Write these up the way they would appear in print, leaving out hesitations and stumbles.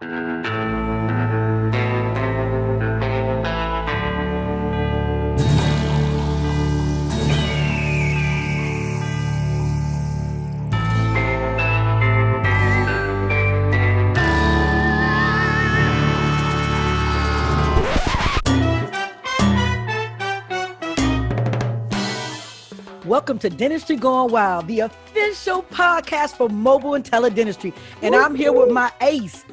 Welcome to Dentistry Going Wild, the official podcast for mobile and teledentistry. And I'm here with my ace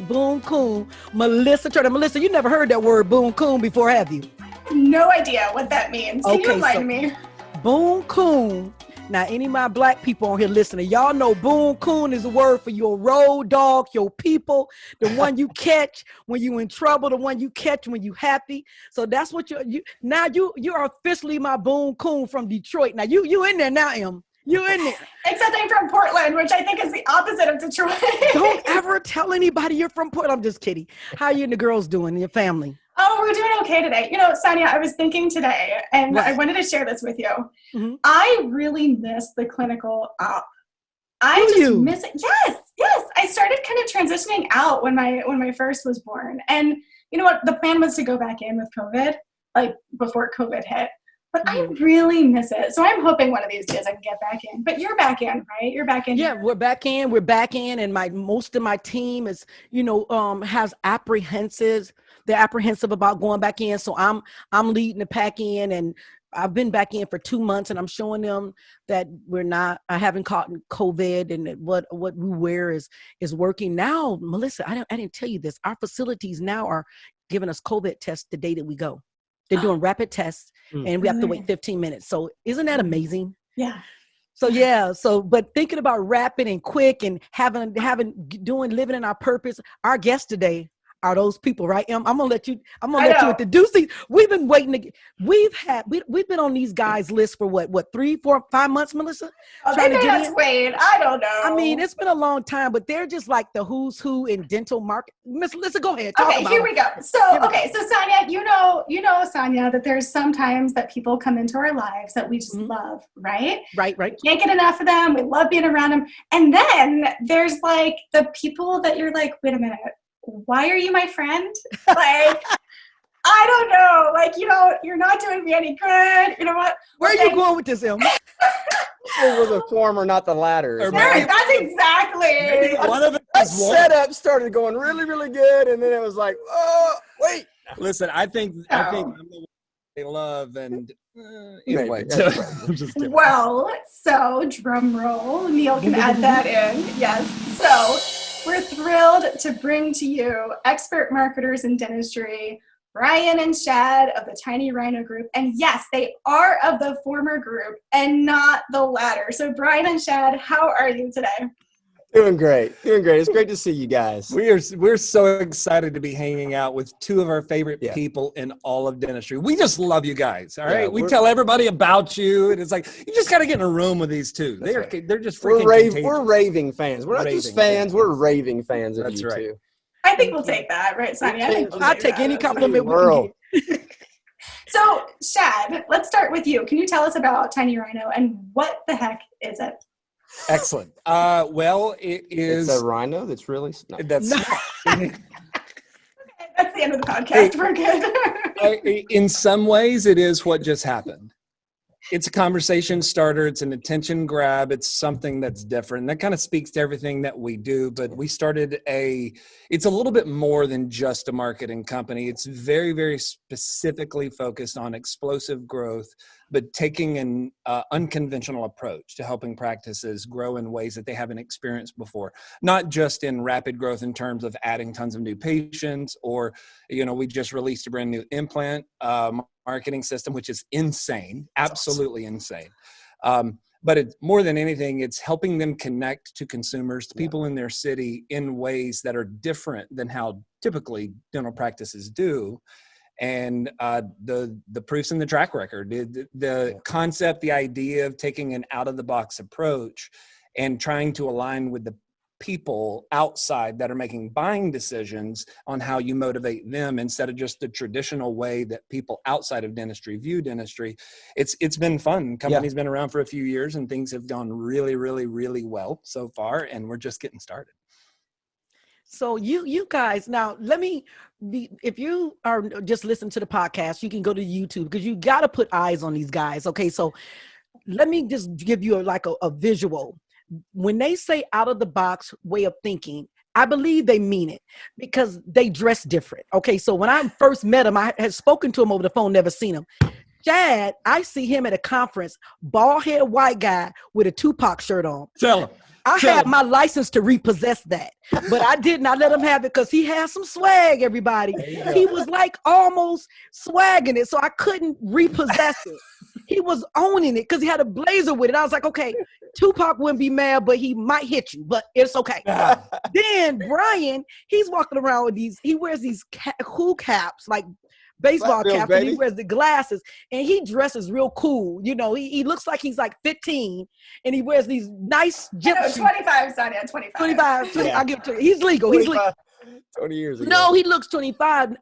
boon coon, Melissa Treadaway. Melissa, you never heard that word boon coon before, have you? No idea what that means. Can you enlighten me? Boon coon. Now, any of my black people on here listening, y'all know boon coon is a word for your road dog, your people, the one you catch when you in trouble, the one you catch when you happy. So that's what you are officially my boon coon from Detroit. Now you in there now, Em. You in there. Except I'm from Portland, which I think is the opposite of Detroit. Don't ever tell anybody you're from Portland. I'm just kidding. How you and the girls doing, your family? Oh, we're doing okay today. You know, Sonya, I was thinking today, and I wanted to share this with you. Mm-hmm. I really miss the clinical op. Miss it. Yes. I started kind of transitioning out when my first was born. And you know what? The plan was to go back in with COVID, like before COVID hit. But I really miss it. So I'm hoping one of these days I can get back in. But you're back in, right? You're back in. Yeah, we're back in. And most of my team is, has apprehensive. They're apprehensive about going back in. So I'm leading the pack in, and I've been back in for 2 months, and I'm showing them that I haven't caught COVID, and that what we wear is working. Now, Melissa, I didn't tell you this. Our facilities now are giving us COVID tests the day that we go. They're doing rapid tests, and we have to wait 15 minutes. So isn't that amazing? Yeah. But thinking about rapid and quick and living in our purpose, our guests today are those people, right? I'm gonna let you introduce these. We've been waiting we've been on these guys' list for what 3, 4, 5 months, Melissa? They made us wait. I don't know. I mean, it's been a long time, but they're just like the who's who in dental market. Miss Melissa, go ahead. Here we go. So Sonya, you know, Sonya, that there's sometimes that people come into our lives that we just love, right? Right. We can't get enough of them. We love being around them. And then there's like the people that you're like, wait a minute. Why are you my friend? Like, I don't know. Like, you're not doing me any good. You know what? Where are you going with this, Em? It was the former, not the latter. That's exactly. One of the setup started going really, really good, and then it was like, oh, wait. Listen, I think I'm the one they love, and anyway. I'm just kidding. Well, so drum roll. Neil can add that in. Yes. So we're thrilled to bring to you expert marketers in dentistry, Brian and Shad of the TinyRHINO Group. And yes, they are of the former group and not the latter. So Brian and Shad, how are you today? Doing great. It's great to see you guys. We're so excited to be hanging out with two of our favorite people in all of dentistry. We just love you guys. All right. We tell everybody about you, and it's like, you just got to get in a room with these two. They're just freaking contagious. We're raving fans. We're not just fans. We're raving fans of you two. I think we'll take that, right, Sonya? I'll take any compliment we can get. So, Shad, let's start with you. Can you tell us about TinyRHINO and what the heck is it? Excellent. Well, it's a rhino that's really that's okay, that's the end of the podcast. We're good. In some ways, it is what just happened. It's a conversation starter. It's an attention grab. It's something that's different. That kind of speaks to everything that we do, but we started it's a little bit more than just a marketing company. It's very, very specifically focused on explosive growth, but taking an unconventional approach to helping practices grow in ways that they haven't experienced before. Not just in rapid growth in terms of adding tons of new patients, or, we just released a brand new implant marketing system, which is insane, absolutely insane. But it's more than anything, it's helping them connect to consumers, to people in their city in ways that are different than how typically dental practices do. And the proof's in the track record. The concept, the idea of taking an out-of-the-box approach and trying to align with the people outside that are making buying decisions on how you motivate them instead of just the traditional way that people outside of dentistry view dentistry. It's been fun. Company's been around for a few years, and things have gone really, really, really well so far, and we're just getting started. So you guys, now let me be, if you are just listening to the podcast, you can go to YouTube because you got to put eyes on these guys. Okay. So let me just give you a visual. When they say out of the box way of thinking, I believe they mean it because they dress different. Okay. So when I first met him, I had spoken to him over the phone, never seen him. Shad, I see him at a conference, bald head white guy with a Tupac shirt on. Tell him. I had my license to repossess that, but I did not let him have it because he has some swag, everybody. He was like almost swagging it, so I couldn't repossess it. He was owning it because he had a blazer with it. I was like, okay, Tupac wouldn't be mad, but he might hit you, but it's okay. Then Brian, he's walking around with he wears these cool caps, like baseball cap, and he wears the glasses, and he dresses real cool. You know, he looks like he's like 15, and he wears these nice gym shoes. 25, Sonya, 25. 25. Yeah. I'll give it to you. He's legal. He's legal. 20 years ago. No, he looks 25.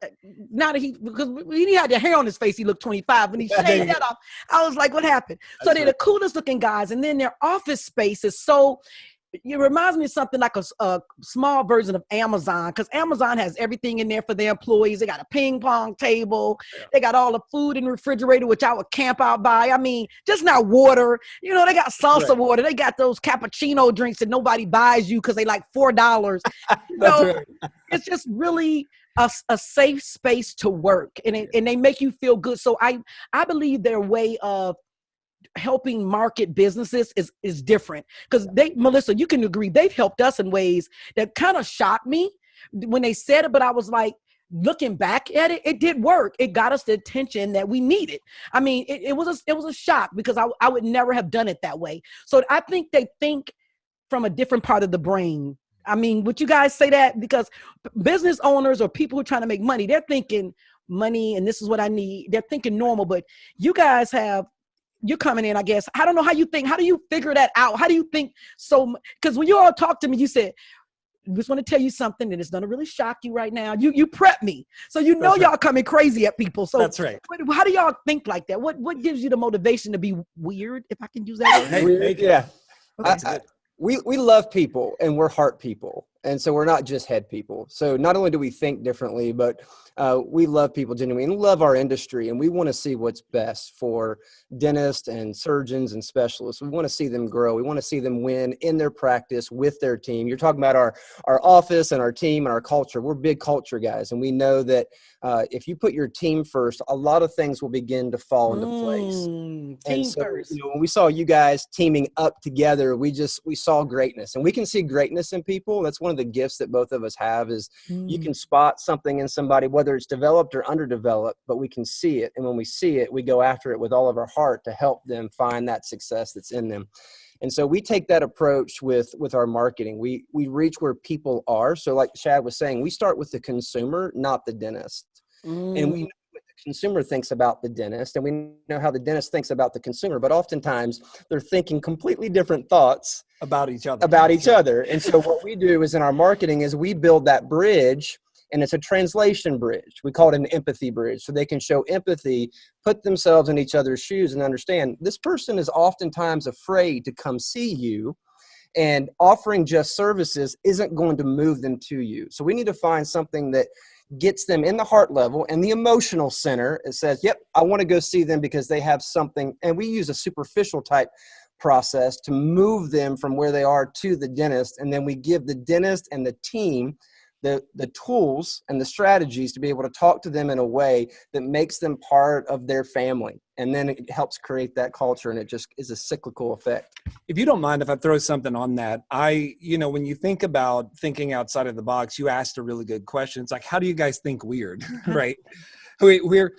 Now that because he had the hair on his face, he looked 25. When he shaved that off, I was like, what happened? So they're the coolest looking guys, and then their office space is so. It reminds me of something like a small version of Amazon, because Amazon has everything in there for their employees. They got a ping pong table. Yeah. They got all the food in the refrigerator, which I would camp out by. I mean, just not water. You know, they got salsa water. They got those cappuccino drinks that nobody buys you because they like $4. You know, it's just really a safe space to work, and they make you feel good. So I believe their way of helping market businesses is different, because Melissa, you can agree, they've helped us in ways that kind of shocked me when they said it, but I was like, looking back at it, it did work. It got us the attention that we needed. I mean, it was a shock because I would never have done it that way. So I think they think from a different part of the brain. I mean, would you guys say that? Because business owners or people who are trying to make money, they're thinking money and this is what I need. They're thinking normal, but you guys you're coming in, I guess. I don't know how you think. How do you figure that out? How do you think so? Because when you all talked to me, you said, I just want to tell you something and it's going to really shock you right now. You prep me. So you know y'all coming crazy at people. So that's right. How do y'all think like that? What gives you the motivation to be weird, if I can use that word? Weird, yeah. Okay. We love people and we're heart people. And so we're not just head people. So not only do we think differently, but we love people genuinely and love our industry. And we want to see what's best for dentists and surgeons and specialists. We want to see them grow. We want to see them win in their practice with their team. You're talking about our office and our team and our culture. We're big culture guys. And we know that if you put your team first, a lot of things will begin to fall into place. Team first. You know, when we saw you guys teaming up together, we saw greatness, and we can see greatness in people. That's one of the gifts that both of us have is you can spot something in somebody, whether it's developed or underdeveloped, but we can see it. And when we see it, we go after it with all of our heart to help them find that success that's in them. And so we take that approach with our marketing. We reach where people are. So like Shad was saying, we start with the consumer, not the dentist. And we know what the consumer thinks about the dentist, and we know how the dentist thinks about the consumer, but oftentimes they're thinking completely different thoughts about each other. And so what we do is in our marketing is we build that bridge, and it's a translation bridge. We call it an empathy bridge. So they can show empathy, put themselves in each other's shoes and understand this person is oftentimes afraid to come see you, and offering just services isn't going to move them to you. So we need to find something that gets them in the heart level and the emotional center. It says, yep, I want to go see them because they have something. And we use a superficial type process to move them from where they are to the dentist. And then we give the dentist and the team the tools and the strategies to be able to talk to them in a way that makes them part of their family. And then it helps create that culture, and it just is a cyclical effect. If you don't mind, if I throw something on that, when you think about thinking outside of the box, you asked a really good question. It's like, how do you guys think weird, right? But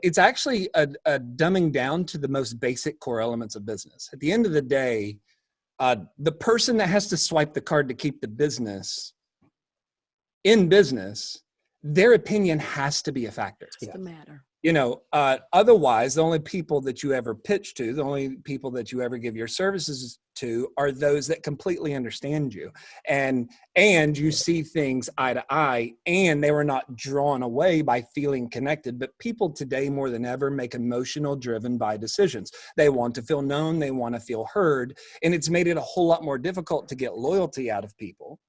it's actually a dumbing down to the most basic core elements of business. At the end of the day, the person that has to swipe the card to keep the business in business, their opinion has to be a factor. It's the matter. Otherwise, the only people that you ever pitch to, the only people that you ever give your services to are those that completely understand you. And you see things eye to eye, and they were not drawn away by feeling connected. But people today more than ever make emotional driven by decisions. They want to feel known. They want to feel heard. And it's made it a whole lot more difficult to get loyalty out of people.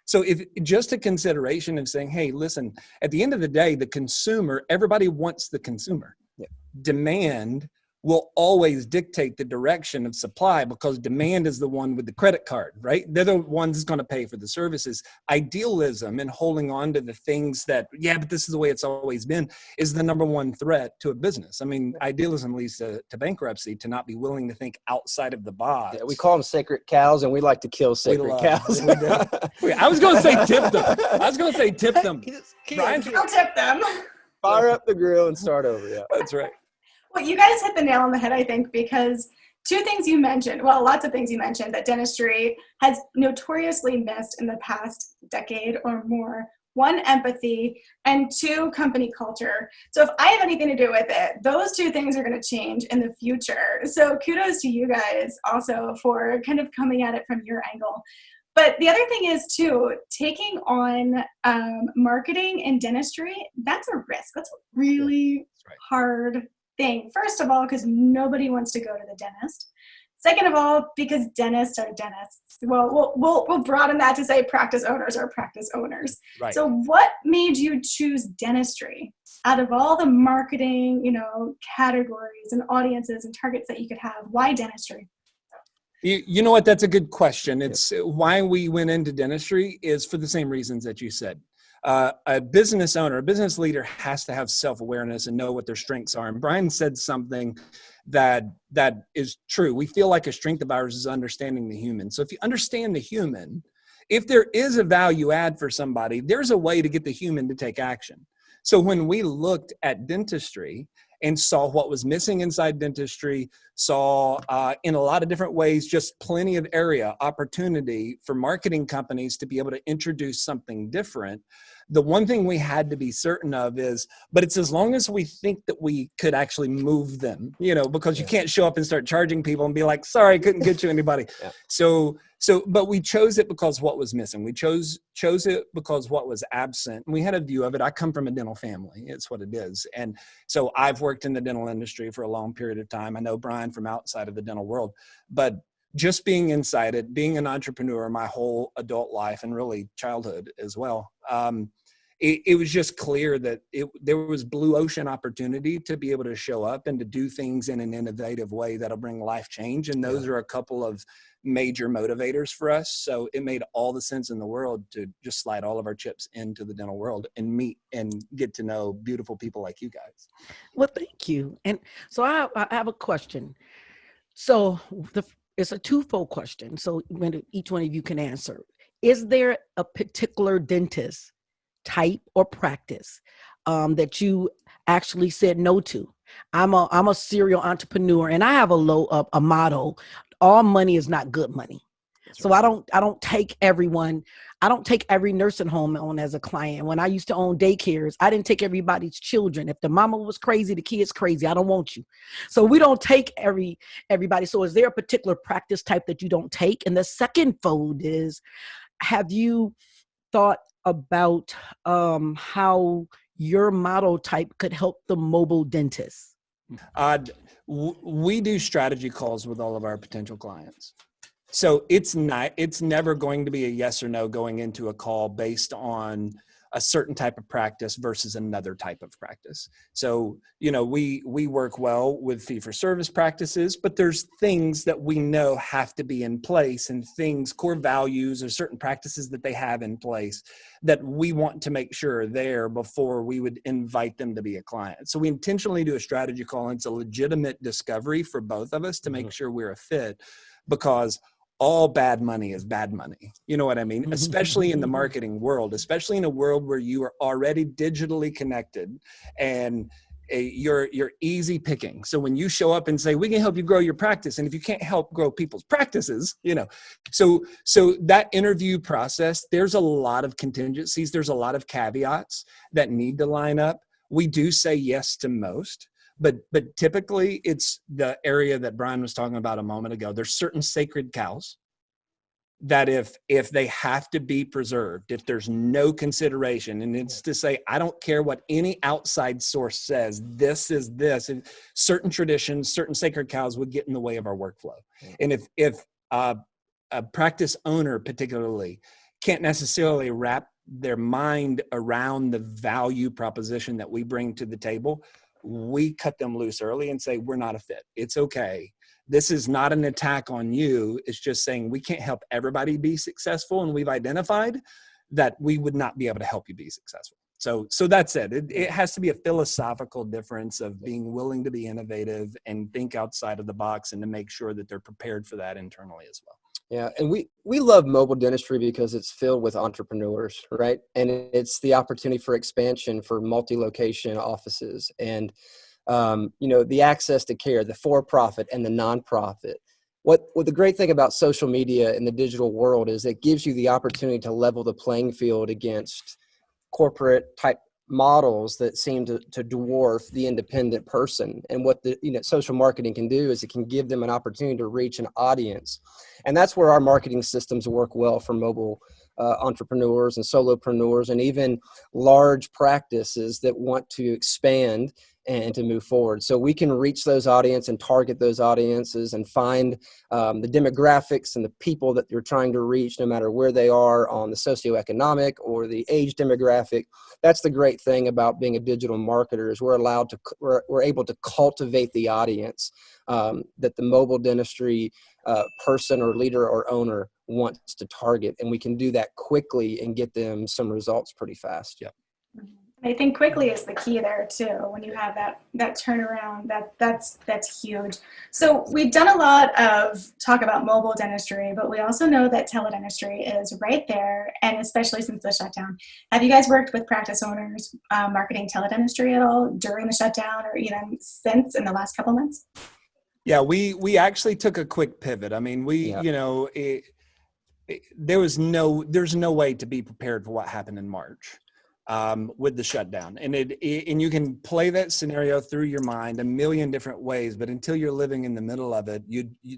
So if just a consideration of saying, hey, listen, at the end of the day, the consumer, everybody wants the consumer. Yeah. Demand will always dictate the direction of supply because demand is the one with the credit card, right? They're the ones that's going to pay for the services. Idealism and holding on to the things that, yeah, but this is the way it's always been, is the number one threat to a business. I mean, idealism leads to bankruptcy, to not be willing to think outside of the box. Yeah, we call them sacred cows, and we like to kill sacred cows. I was going to say tip them. Brian, I'll tip them. Fire up the grill and start over. Yeah, that's right. Well, you guys hit the nail on the head, I think, because two things you mentioned, well, lots of things you mentioned that dentistry has notoriously missed in the past decade or more. One, empathy, and two, company culture. So if I have anything to do with it, those two things are going to change in the future. So kudos to you guys also for kind of coming at it from your angle. But the other thing is, too, taking on marketing in dentistry, that's a risk. That's a really hard thing. First of all, because nobody wants to go to the dentist. Second of all, because dentists are dentists. Well, we'll broaden that to say practice owners are practice owners. Right. So what made you choose dentistry out of all the marketing, categories and audiences and targets that you could have? Why dentistry? You know what? That's a good question. It's why we went into dentistry is for the same reasons that you said. A business owner, a business leader has to have self-awareness and know what their strengths are. And Brian said something that is true. We feel like a strength of ours is understanding the human. So if you understand the human, if there is a value add for somebody, there's a way to get the human to take action. So when we looked at dentistry and saw what was missing inside dentistry, saw in a lot of different ways, just plenty of opportunity for marketing companies to be able to introduce something different. The one thing we had to be certain of is, but it's as long as we think that we could actually move them, because you can't show up and start charging people and be like, sorry, couldn't get you anybody. But we chose it because what was missing. We chose it because what was absent. And we had a view of it. I come from a dental family. It's what it is. And so I've worked in the dental industry for a long period of time. I know Brian from outside of the dental world, but just being inside it, being an entrepreneur my whole adult life and really childhood as well, it was just clear that there was blue ocean opportunity to be able to show up and to do things in an innovative way that'll bring life change. And those are a couple of major motivators for us. So it made all the sense in the world to just slide all of our chips into the dental world and meet and get to know beautiful people like you guys. Well, thank you. And so I have a question. So it's a twofold question. So each one of you can answer. Is there a particular dentist type or practice that you actually said no to? I'm a serial entrepreneur, and I have a motto: all money is not good money. So I don't take every nursing home on as a client. When I used to own daycares, I didn't take everybody's children. If the mama was crazy, the kid's crazy. I don't want you. So we don't take everybody. So is there a particular practice type that you don't take? And the second fold is, have you thought about how your model type could help the mobile dentist? We do strategy calls with all of our potential clients. So it's never going to be a yes or no going into a call based on a certain type of practice versus another type of practice. So, we work well with fee-for-service practices, but there's things that we know have to be in place, and core values or certain practices that they have in place that we want to make sure are there before we would invite them to be a client. So we intentionally do a strategy call, and it's a legitimate discovery for both of us to make sure we're a fit, because all bad money is bad money. You know what I mean? Especially in the marketing world, especially in a world where you are already digitally connected and you're easy picking. So when you show up and say, we can help you grow your practice, and if you can't help grow people's practices, so that interview process, there's a lot of contingencies. There's a lot of caveats that need to line up. We do say yes to most. But typically it's the area that Brian was talking about a moment ago. There's certain sacred cows that if they have to be preserved, if there's no consideration, and it's to say, I don't care what any outside source says, this is this, and certain traditions, certain sacred cows would get in the way of our workflow. And if a practice owner particularly can't necessarily wrap their mind around the value proposition that we bring to the table, we cut them loose early and say, we're not a fit. It's okay. This is not an attack on you. It's just saying we can't help everybody be successful. And we've identified that we would not be able to help you be successful. So that's it. It has to be a philosophical difference of being willing to be innovative and think outside of the box, and to make sure that they're prepared for that internally as well. Yeah, and we love mobile dentistry because it's filled with entrepreneurs, right? And it's the opportunity for expansion for multi-location offices, and the access to care, the for-profit and the nonprofit. What the great thing about social media in the digital world is it gives you the opportunity to level the playing field against corporate type models that seem to dwarf the independent person. And what the social marketing can do is it can give them an opportunity to reach an audience. And that's where our marketing systems work well for mobile entrepreneurs and solopreneurs, and even large practices that want to expand and to move forward. So we can reach those audiences and target those audiences and find the demographics and the people that you're trying to reach, no matter where they are on the socioeconomic or the age demographic. That's the great thing about being a digital marketer, is we're able to cultivate the audience that the mobile dentistry person or leader or owner wants to target. And we can do that quickly and get them some results pretty fast. Yep. I think quickly is the key there too. When you have that turnaround, that's huge. So we've done a lot of talk about mobile dentistry, but we also know that teledentistry is right there, and especially since the shutdown. Have you guys worked with practice owners marketing teledentistry at all during the shutdown, or even since in the last couple months? Yeah, we actually took a quick pivot. I mean, there's no way to be prepared for what happened in March. With the shutdown, and you can play that scenario through your mind a million different ways, but until you're living in the middle of it,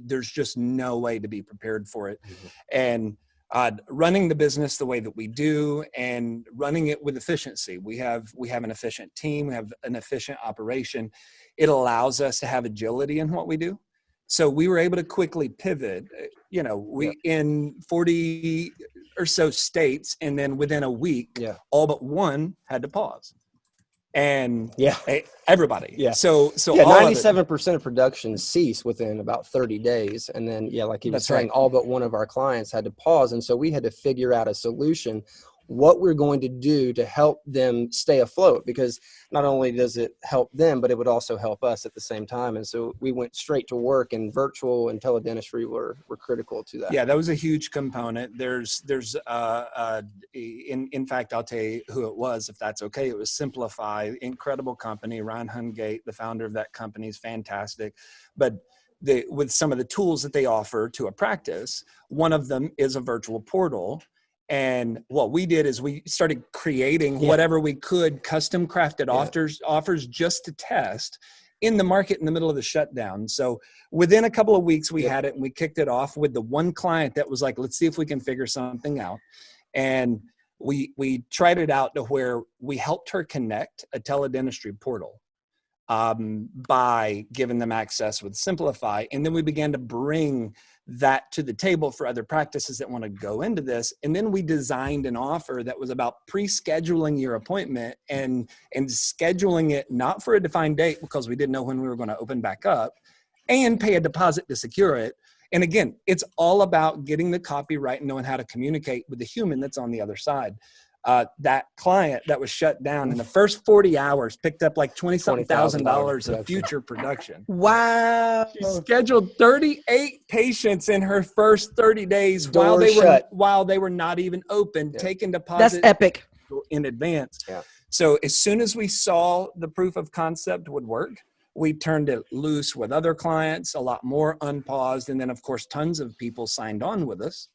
there's just no way to be prepared for it. Mm-hmm. And running the business the way that we do, and running it with efficiency, we have an efficient team, we have an efficient operation. It allows us to have agility in what we do. So we were able to quickly pivot, in 40 or so states, and then within a week, all but one had to pause. And everybody. Yeah. So 97% of productions cease within about 30 days. And then, like he was saying, right, all but one of our clients had to pause. And so we had to figure out a solution, what we're going to do to help them stay afloat, because not only does it help them, but it would also help us at the same time. And so we went straight to work, and virtual and teledentistry were critical to that. Yeah, that was a huge component. There's in fact, I'll tell you who it was, if that's okay. It was Simplify, incredible company. Ryan Hungate, the founder of that company, is fantastic. But with some of the tools that they offer to a practice, one of them is a virtual portal. And what we did is we started creating whatever we could, custom crafted offers just to test in the market in the middle of the shutdown. So within a couple of weeks, we had it, and we kicked it off with the one client that was like, let's see if we can figure something out. And we tried it out to where we helped her connect a teledentistry portal by giving them access with Simplify. And then we began to bring that to the table for other practices that want to go into this. And then we designed an offer that was about pre-scheduling your appointment and scheduling it not for a defined date, because we didn't know when we were going to open back up, and pay a deposit to secure it. And again, it's all about getting the copy right and knowing how to communicate with the human that's on the other side. That client that was shut down in the first 40 hours picked up like $20,000 of future production. Wow. She scheduled 38 patients in her first 30 days while they were not even open, taking deposits. That's epic. In advance. Yeah. So as soon as we saw the proof of concept would work, we turned it loose with other clients, a lot more unpaused. And then, of course, tons of people signed on with us.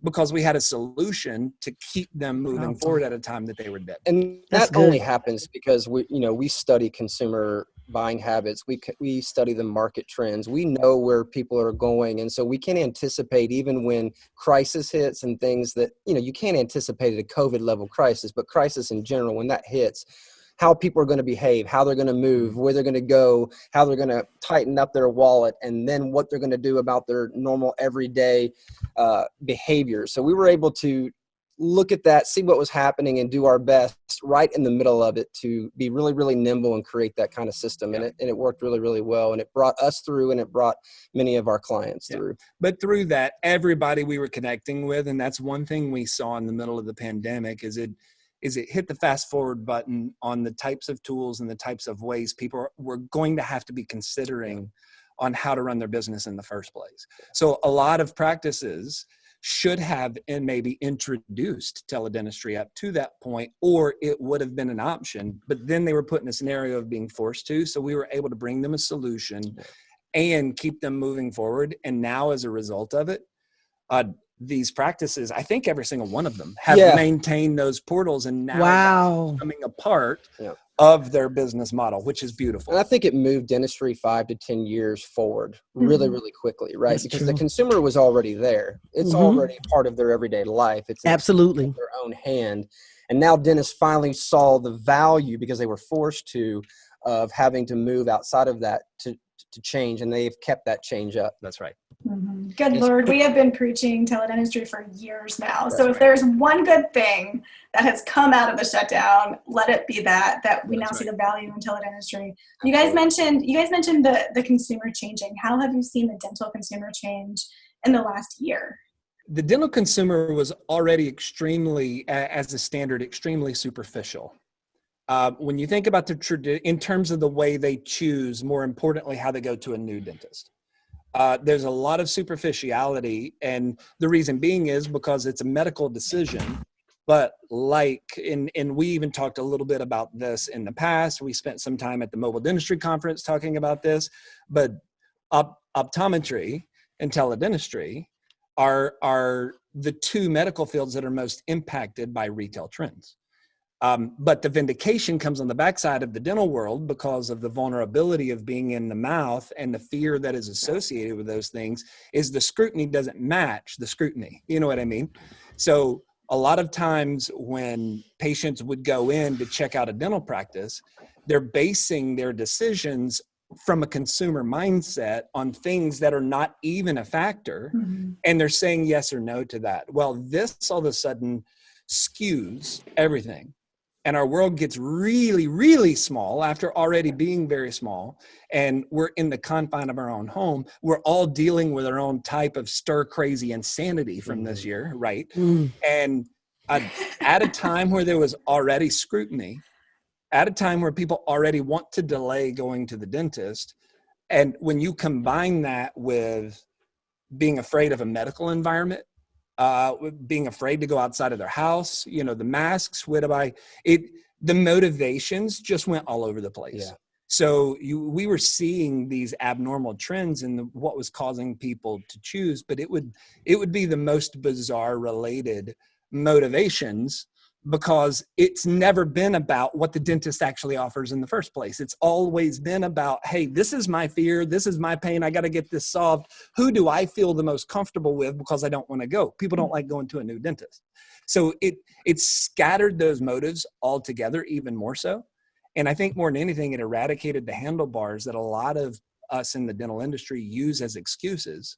Because we had a solution to keep them moving forward at a time that they were dead. And that only happens because we study consumer buying habits. We study the market trends. We know where people are going. And so we can anticipate, even when crisis hits and things that, you can't anticipate a COVID level crisis, but crisis in general, when that hits, how people are going to behave, how they're going to move, where they're going to go, how they're going to tighten up their wallet, and then what they're going to do about their normal everyday behavior. So we were able to look at that, see what was happening, and do our best right in the middle of it to be really, really nimble and create that kind of system. And it worked really, really well. And it brought us through, and it brought many of our clients through. But through that, everybody we were connecting with, and that's one thing we saw in the middle of the pandemic, is it hit the fast forward button on the types of tools and the types of ways people were going to have to be considering on how to run their business in the first place. So a lot of practices should have and maybe introduced teledentistry up to that point, or it would have been an option, but then they were put in a scenario of being forced to. So we were able to bring them a solution and keep them moving forward. And now as a result of it, these practices, I think every single one of them have maintained those portals, and now that's becoming a part of their business model, which is beautiful. And I think it moved dentistry 5 to 10 years forward really, really quickly, right? That's because true. the consumer was already there. It's already part of their everyday life. It's absolutely in their own hand. And now dentists finally saw the value, because they were forced to, of having to move outside of that to change, and they've kept that change up. That's right. Good Lord, we have been preaching teledentistry for years now. So if there's one good thing that has come out of the shutdown, let it be that we now see the value in teledentistry. You guys mentioned the consumer changing. How have you seen the dental consumer change in the last year? The dental consumer was already extremely, as a standard, extremely superficial. When you think about in terms of the way they choose, more importantly, how they go to a new dentist. There's a lot of superficiality, and the reason being is because it's a medical decision. But and we even talked a little bit about this in the past. We spent some time at the Mobile Dentistry Conference talking about this, but optometry and teledentistry are the two medical fields that are most impacted by retail trends. But the vindication comes on the backside of the dental world because of the vulnerability of being in the mouth, and the fear that is associated with those things is the scrutiny doesn't match the scrutiny. You know what I mean? So a lot of times when patients would go in to check out a dental practice, they're basing their decisions from a consumer mindset on things that are not even a factor. And they're saying yes or no to that. Well, this all of a sudden skews everything. And our world gets really, really small after already being very small. And we're in the confine of our own home. We're all dealing with our own type of stir crazy insanity from this year, right? And at a time where there was already scrutiny, at a time where people already want to delay going to the dentist, and when you combine that with being afraid of a medical environment, being afraid to go outside of their house, the masks, the motivations just went all over the place. Yeah. So we were seeing these abnormal trends in what was causing people to choose, but it would be the most bizarre related motivations, because it's never been about what the dentist actually offers in the first place. It's always been about, hey, this is my fear. This is my pain. I got to get this solved. Who do I feel the most comfortable with, because I don't want to go? People don't like going to a new dentist. So it scattered those motives altogether even more so. And I think more than anything, it eradicated the handlebars that a lot of us in the dental industry use as excuses,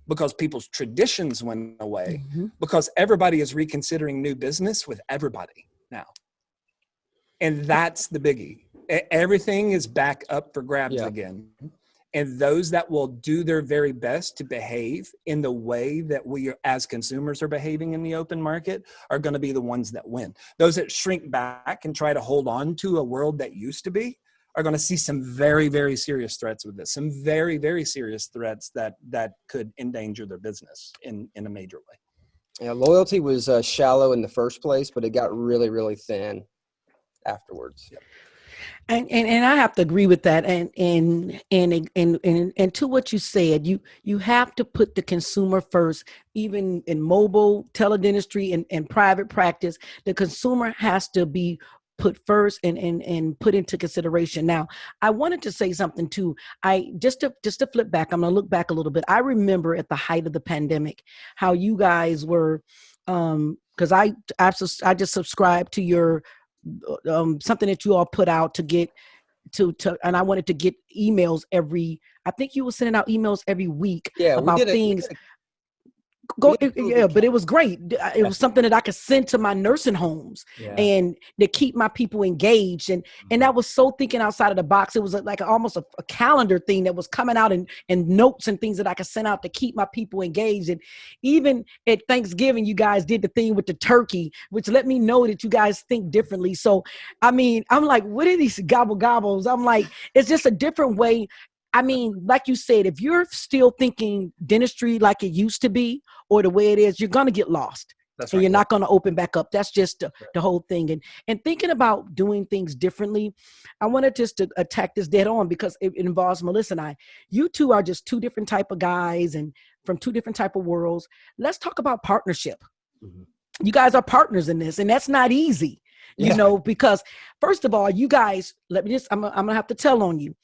because people's traditions went away, because everybody is reconsidering new business with everybody now. And that's the biggie. Everything is back up for grabs again. And those that will do their very best to behave in the way that we as consumers are behaving in the open market are going to be the ones that win. Those that shrink back and try to hold on to a world that used to be are going to see some very, very serious threats with this, some very, very serious threats that could endanger their business in a major way. Yeah, loyalty was shallow in the first place, but it got really, really thin afterwards. Yep. And I have to agree with that. And to what you said, you have to put the consumer first, even in mobile teledentistry and private practice. The consumer has to be put first and put into consideration. Now, I wanted to say something too. Just to flip back, I'm going to look back a little bit. I remember at the height of the pandemic, how you guys were, because I just subscribed to your something that you all put out to get to and I wanted to get emails I think you were sending out emails every week about things. but it was great. It was something that I could send to my nursing homes and to keep my people engaged. And that was so thinking outside of the box. It was like almost a calendar thing that was coming out and notes and things that I could send out to keep my people engaged. And even at Thanksgiving, you guys did the thing with the turkey, which let me know that you guys think differently. So, I mean, I'm like, what are these gobbles? I'm like, it's just a different way. I mean, like you said, if you're still thinking dentistry like it used to be or the way it is, you're going to get lost. That's and right. You're not going to open back up. That's just the whole thing. And thinking about doing things differently, I wanted just to attack this dead on because it involves Melissa and I. You two are just two different type of guys and from two different type of worlds. Let's talk about partnership. Mm-hmm. You guys are partners in this, and that's not easy. You know, because first of all, you guys, I'm going to have to tell on you.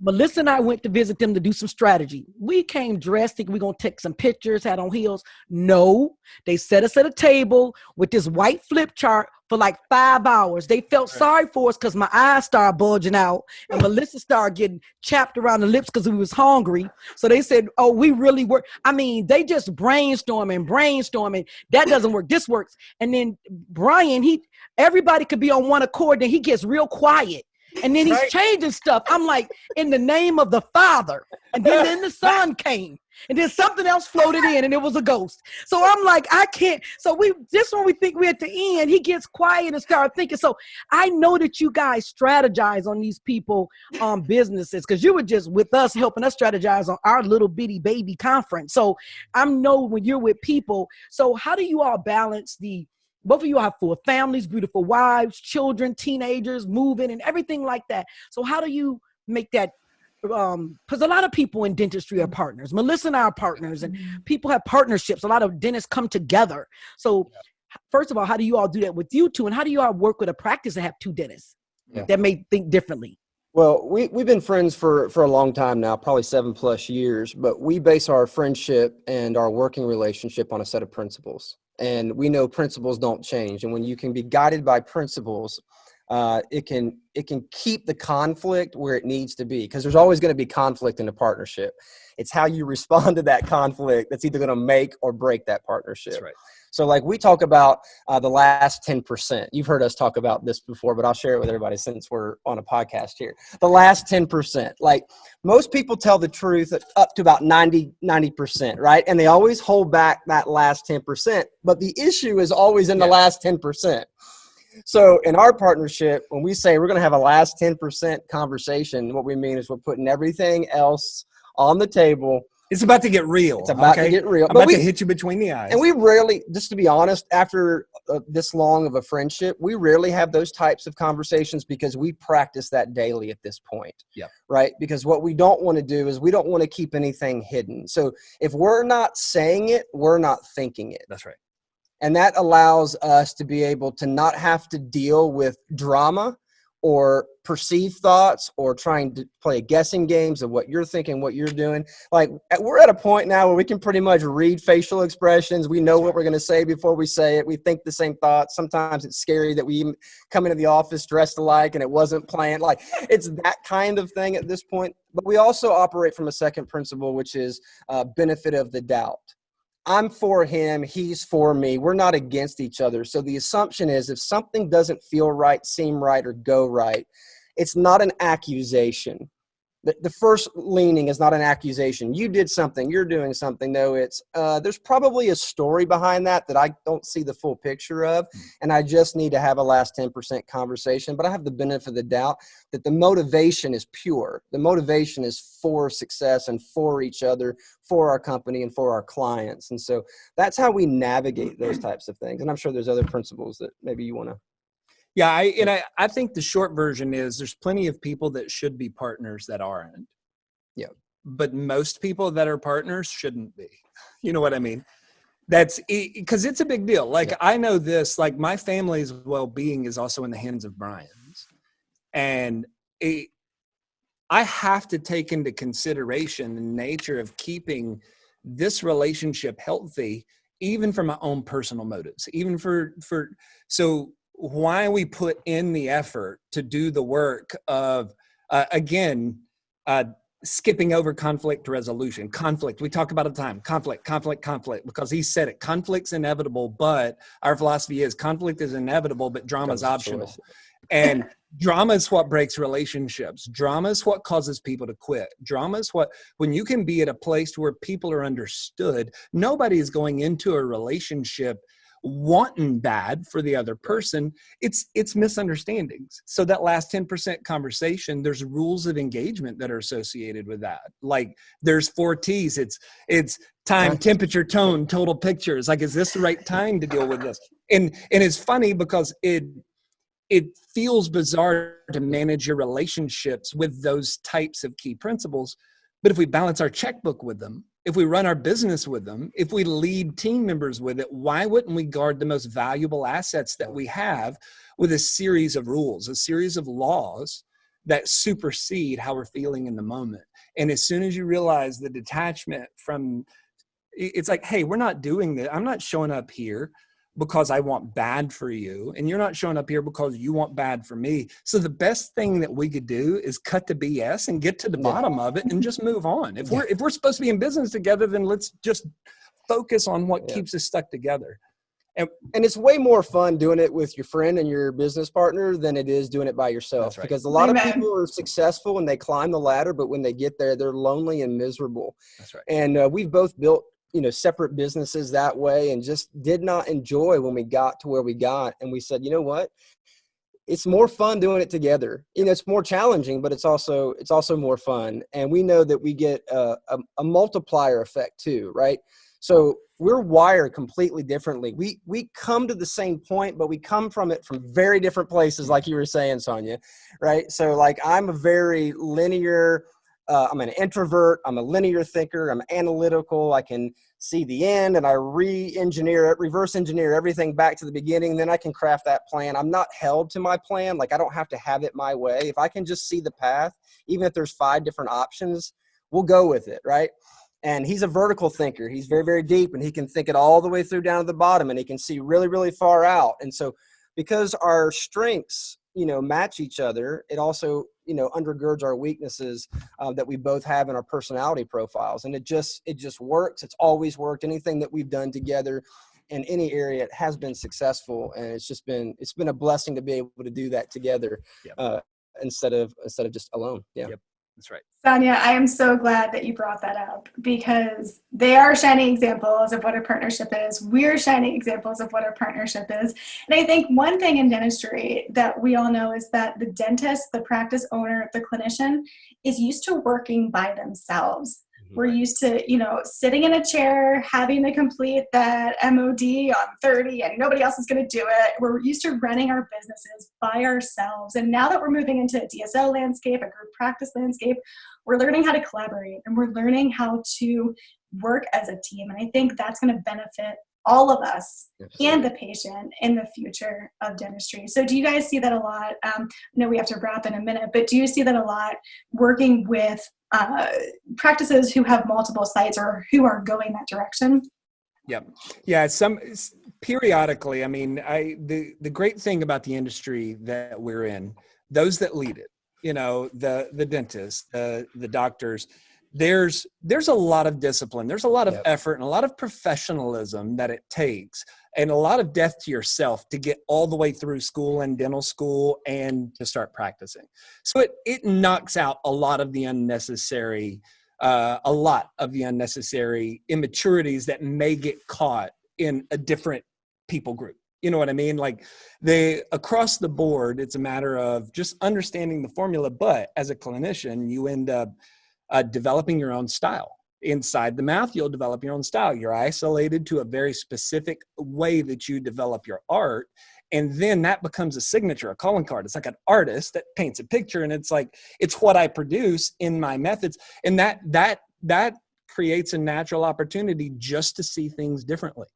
Melissa and I went to visit them to do some strategy. We came dressed, think we're going to take some pictures, had on heels. No, they set us at a table with this white flip chart for like 5 hours. They felt sorry for us because my eyes started bulging out and Melissa started getting chapped around the lips because we was hungry. So they said, oh, we really work. I mean, they just brainstorming. That doesn't work. This works. And then Brian, everybody could be on one accord. Then he gets real quiet. And then he's changing stuff. I'm like, in the name of the Father. And then the Son came. And then something else floated in and it was a ghost. So I'm like, I can't. So when we think we're at the end, he gets quiet and start thinking. So I know that you guys strategize on these people businesses because you were just with us helping us strategize on our little bitty baby conference. So I know when you're with people. So how do you all balance both of you have 4 families, beautiful wives, children, teenagers, moving and everything like that. So how do you make that? Because a lot of people in dentistry are partners. Melissa and I are partners and people have partnerships. A lot of dentists come together. So first of all, how do you all do that with you two? And how do you all work with a practice that have 2 dentists that may think differently? Well, we've been friends for a long time now, probably 7+ years, but we base our friendship and our working relationship on a set of principles. And we know principles don't change. And when you can be guided by principles, it can keep the conflict where it needs to be, because there's always going to be conflict in a partnership. It's how you respond to that conflict that's either going to make or break that partnership. That's right. So like we talk about the last 10%. You've heard us talk about this before, but I'll share it with everybody since we're on a podcast here. The last 10%. Like most people tell the truth up to about 90%, right? And they always hold back that last 10%. But the issue is always in the last 10%. So in our partnership, when we say we're going to have a last 10% conversation, what we mean is we're putting everything else on the table. It's about to get real. It's about to get real. I'm about to hit you between the eyes. And we rarely, just to be honest, after this long of a friendship, we rarely have those types of conversations because we practice that daily at this point. Yeah. Right? Because what we don't want to do is we don't want to keep anything hidden. So if we're not saying it, we're not thinking it. That's right. And that allows us to be able to not have to deal with drama or perceived thoughts or trying to play guessing games of what you're thinking, what you're doing. Like we're at a point now where we can pretty much read facial expressions. We know what we're going to say before we say it. We think the same thoughts. Sometimes it's scary that we even come into the office dressed alike and it wasn't planned. Like it's that kind of thing at this point. But we also operate from a second principle, which is benefit of the doubt. I'm for him, he's for me. We're not against each other. So the assumption is if something doesn't feel right, seem right, or go right, it's not an accusation. The first leaning is not an accusation. You did something, you're doing something. No, it's there's probably a story behind that I don't see the full picture of, and I just need to have a last 10% conversation. But I have the benefit of the doubt that the motivation is pure. The motivation is for success and for each other, for our company and for our clients. And so that's how we navigate those types of things. And I'm sure there's other principles that maybe you want to. Yeah, I think the short version is there's plenty of people that should be partners that aren't. Yeah. But most people that are partners shouldn't be. You know what I mean? That's because it's a big deal. Like I know this, like my family's well-being is also in the hands of Brian's. And I have to take into consideration the nature of keeping this relationship healthy, even for my own personal motives, even so why we put in the effort to do the work of, skipping over conflict resolution. Conflict, we talk about it all the time. Conflict, because he said it. Conflict's inevitable, but our philosophy is conflict is inevitable, but drama is optional. And drama is what breaks relationships. Drama is what causes people to quit. Drama is what, when you can be at a place where people are understood, nobody is going into a relationship wanting bad for the other person. It's misunderstandings. So that last 10% conversation, there's rules of engagement that are associated with that. Like there's 4 T's. It's time, temperature, tone, total picture. It's like, is this the right time to deal with this? And it's funny because it feels bizarre to manage your relationships with those types of key principles. But if we balance our checkbook with them, if we run our business with them, if we lead team members with it, why wouldn't we guard the most valuable assets that we have with a series of rules, a series of laws that supersede how we're feeling in the moment? And as soon as you realize the detachment from, it's like, hey, we're not doing this. I'm not showing up here because I want bad for you, and you're not showing up here because you want bad for me. So the best thing that we could do is cut the BS and get to the bottom of it and just move on. If we're supposed to be in business together, then let's just focus on what keeps us stuck together. And it's way more fun doing it with your friend and your business partner than it is doing it by yourself. That's right. Because a lot of people are successful and they climb the ladder, but when they get there, they're lonely and miserable. That's right. And we've both built separate businesses that way and just did not enjoy when we got to where we got. And we said, you know what? It's more fun doing it together. It's more challenging, but it's also more fun. And we know that we get a multiplier effect too, right? So we're wired completely differently. We come to the same point, but we come from it from very different places, like you were saying, Sonya, right? So like I'm a very linear, I'm an introvert. I'm a linear thinker. I'm analytical. I can see the end and I reverse engineer everything back to the beginning. Then I can craft that plan. I'm not held to my plan. Like I don't have to have it my way. If I can just see the path, even if there's 5 different options, we'll go with it. Right. And he's a vertical thinker. He's very, very deep and he can think it all the way through down to the bottom and he can see really, really far out. And so because our strengths, match each other, it also, undergirds our weaknesses that we both have in our personality profiles. And it just works. It's always worked. Anything that we've done together in any area, it has been successful. And it's been a blessing to be able to do that together instead of just alone. Yeah. Yep. That's right. Sonya, I am so glad that you brought that up because they are shining examples of what a partnership is. We're shining examples of what a partnership is. And I think one thing in dentistry that we all know is that the dentist, the practice owner, the clinician is used to working by themselves. We're used to, sitting in a chair, having to complete that MOD on 30 and nobody else is going to do it. We're used to running our businesses by ourselves. And now that we're moving into a DSO landscape, a group practice landscape, we're learning how to collaborate and we're learning how to work as a team. And I think that's going to benefit all of us and the patient in the future of dentistry. So do you guys see that a lot? I know we have to wrap in a minute, but do you see that a lot working with practices who have multiple sites or who are going that direction? Yeah. Some periodically, I mean, the great thing about the industry that we're in, those that lead it, the dentists, the doctors, there's a lot of discipline. There's a lot of effort and a lot of professionalism that it takes and a lot of death to yourself to get all the way through school and dental school and to start practicing. So it knocks out a lot of the unnecessary immaturities that may get caught in a different people group. You know what I mean? Like across the board, it's a matter of just understanding the formula. But as a clinician, you end up developing your own style. Inside the mouth, you'll develop your own style. You're isolated to a very specific way that you develop your art. And then that becomes a signature, a calling card. It's like an artist that paints a picture and it's like, it's what I produce in my methods. And that creates a natural opportunity just to see things differently.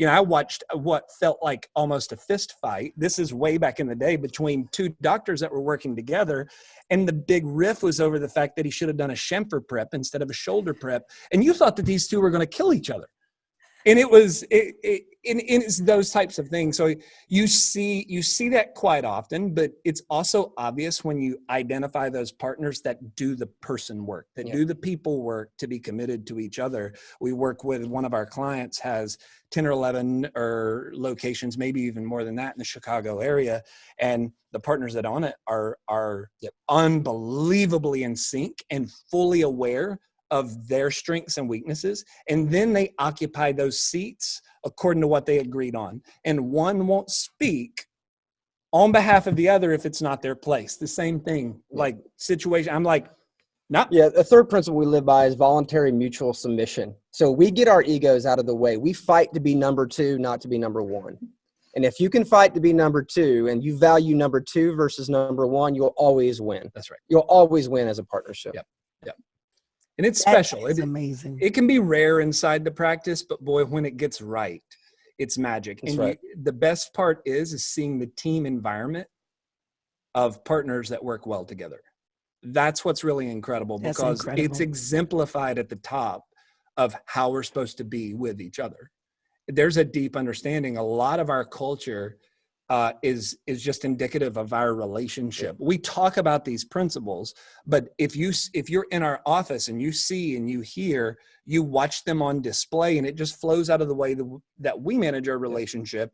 I watched what felt like almost a fist fight. This is way back in the day between 2 doctors that were working together. And the big riff was over the fact that he should have done a chamfer prep instead of a shoulder prep. And you thought that these 2 were going to kill each other. And it's those types of things. So you see that quite often, but it's also obvious when you identify those partners that do the person work, that do the people work to be committed to each other. We work with one of our clients has 10 or 11 or locations, maybe even more than that in the Chicago area. And the partners that own it are unbelievably in sync and fully aware of their strengths and weaknesses. And then they occupy those seats according to what they agreed on. And one won't speak on behalf of the other if it's not their place. The same thing, like situation. I'm like, no. Yeah, the third principle we live by is voluntary mutual submission. So we get our egos out of the way. We fight to be number two, not to be number one. And if you can fight to be number two and you value number two versus number one, you'll always win. That's right. You'll always win as a partnership. Yep. And it's special. It's amazing. It can be rare inside the practice, but boy, when it gets right, it's magic. That's and right. The best part is seeing the team environment of partners that work well together. That's what's really incredible, because it's exemplified at the top of how we're supposed to be with each other. There's a deep understanding. A lot of our culture is just indicative of our relationship. We talk about these principles, but if you're in our office and you see and you hear, you watch them on display, and it just flows out of the way that we manage our relationship.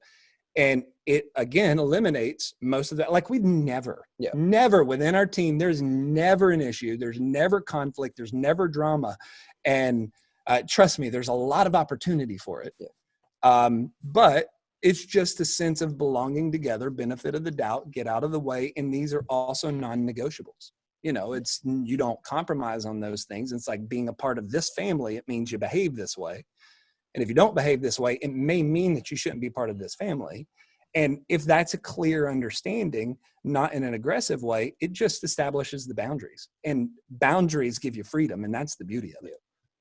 And it, again, eliminates most of that. Like we've never within our team, there's never an issue. There's never conflict. There's never drama. And trust me, there's a lot of opportunity for it. But it's just a sense of belonging together, benefit of the doubt, get out of the way. And these are also non-negotiables. You know, you don't compromise on those things. It's like being a part of this family. It means you behave this way. And if you don't behave this way, it may mean that you shouldn't be part of this family. And if that's a clear understanding, not in an aggressive way, it just establishes the boundaries. And boundaries give you freedom. And that's the beauty of it.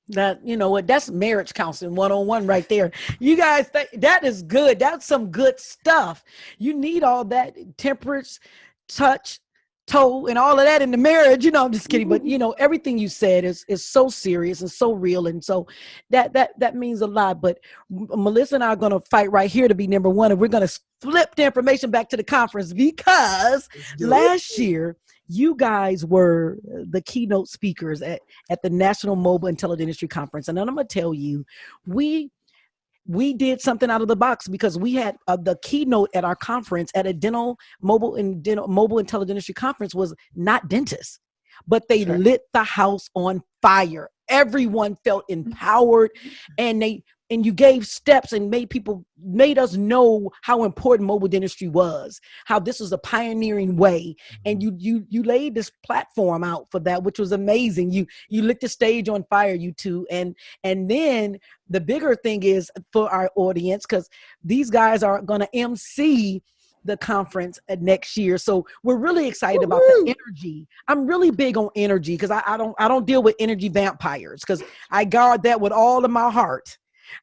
That, you know what, that's marriage counseling 101 right there. You guys, that is good. That's some good stuff. You need all that temperance, touch, toe, and all of that in the marriage. You know, I'm just kidding. But, you know, everything you said is so serious and so real. And so that means a lot. But Melissa and I are going to fight right here to be number one. And we're going to flip the information back to the conference, because last year, you guys were the keynote speakers at the National Mobile and Teledentistry Conference. And then I'm going to tell you, we did something out of the box, because we had the keynote at our conference at a mobile and teledentistry conference was not dentists, but they lit the house on fire. Everyone felt empowered, and you gave steps and made us know how important mobile dentistry was, how this was a pioneering way. And you laid this platform out for that, which was amazing. You lit the stage on fire, you two. And then the bigger thing is for our audience, because these guys are going to MC the conference next year. So we're really excited about the energy. I'm really big on energy, because I don't deal with energy vampires, because I guard that with all of my heart.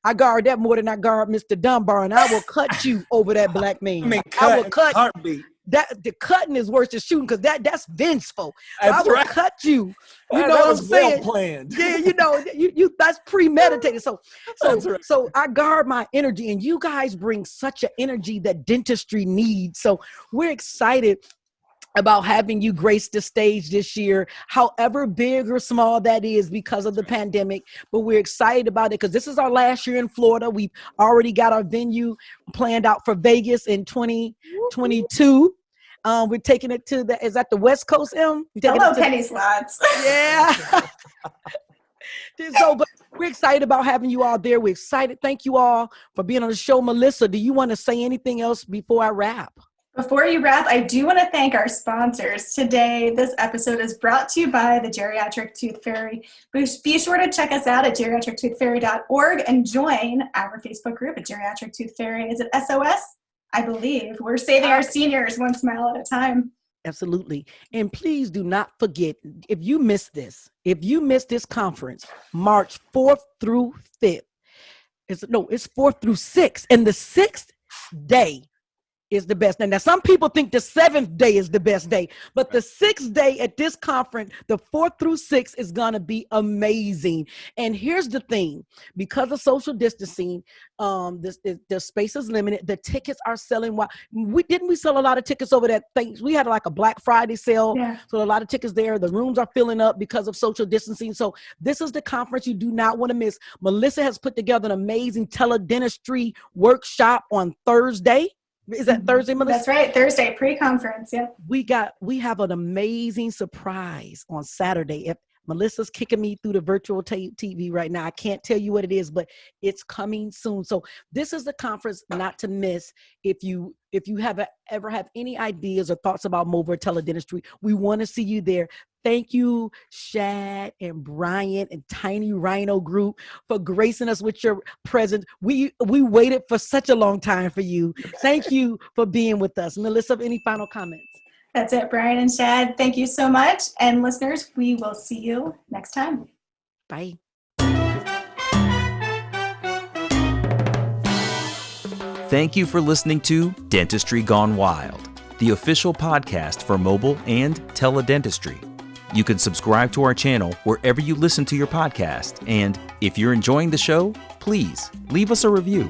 I guard that more than I guard Mr. Dunbar, and I will cut you over that black man. I will cut. Heartbeat. That the cutting is worse than shooting, because that's vengeful. So I will cut you. You know what I'm saying? Well planned. Yeah, you know, you that's premeditated. So I guard my energy, and you guys bring such an energy that dentistry needs. So we're excited about having you grace the stage this year, however big or small that is because of the pandemic. But we're excited about it, because this is our last year in Florida. We've already got our venue planned out for Vegas in 2022. We're taking it to is that the West Coast, M? Hello, Penny Slots. Yeah. But we're excited about having you all there. We're excited. Thank you all for being on the show. Melissa, do you want to say anything else before I wrap? Before you wrap, I do want to thank our sponsors. Today, this episode is brought to you by the Geriatric Tooth Fairy. Be sure to check us out at geriatrictoothfairy.org and join our Facebook group at Geriatric Tooth Fairy. Is it SOS? I believe. We're saving our seniors one smile at a time. Absolutely. And please do not forget, if you missed this conference, March 4th through 5th. It's 4th through 6th. And the 6th day, is the best. And now some people think the 7th day is the best day, but the 6th day at this conference, the 4th through 6th, is going to be amazing. And here's the thing, because of social distancing, the space is limited. The tickets are selling. We sell a lot of tickets over that things. We had like a Black Friday sale. Yeah. So a lot of tickets there. The rooms are filling up because of social distancing. So this is the conference you do not want to miss. Melissa has put together an amazing teledentistry workshop on Thursday. Is that Thursday, Melissa? That's right. Thursday, pre-conference. Yeah. We have an amazing surprise on Saturday. If Melissa's kicking me through the virtual TV right now, I can't tell you what it is, but it's coming soon. So this is the conference not to miss. If you ever have any ideas or thoughts about mobile teledentistry, we want to see you there. Thank you, Shad and Brian and TinyRHINO Group, for gracing us with your presence. We waited for such a long time for you. Thank you for being with us. Melissa, any final comments? That's it, Brian and Shad. Thank you so much. And listeners, we will see you next time. Bye. Thank you for listening to Dentistry Gone Wild, the official podcast for mobile and teledentistry. You can subscribe to our channel wherever you listen to your podcast. And if you're enjoying the show, please leave us a review.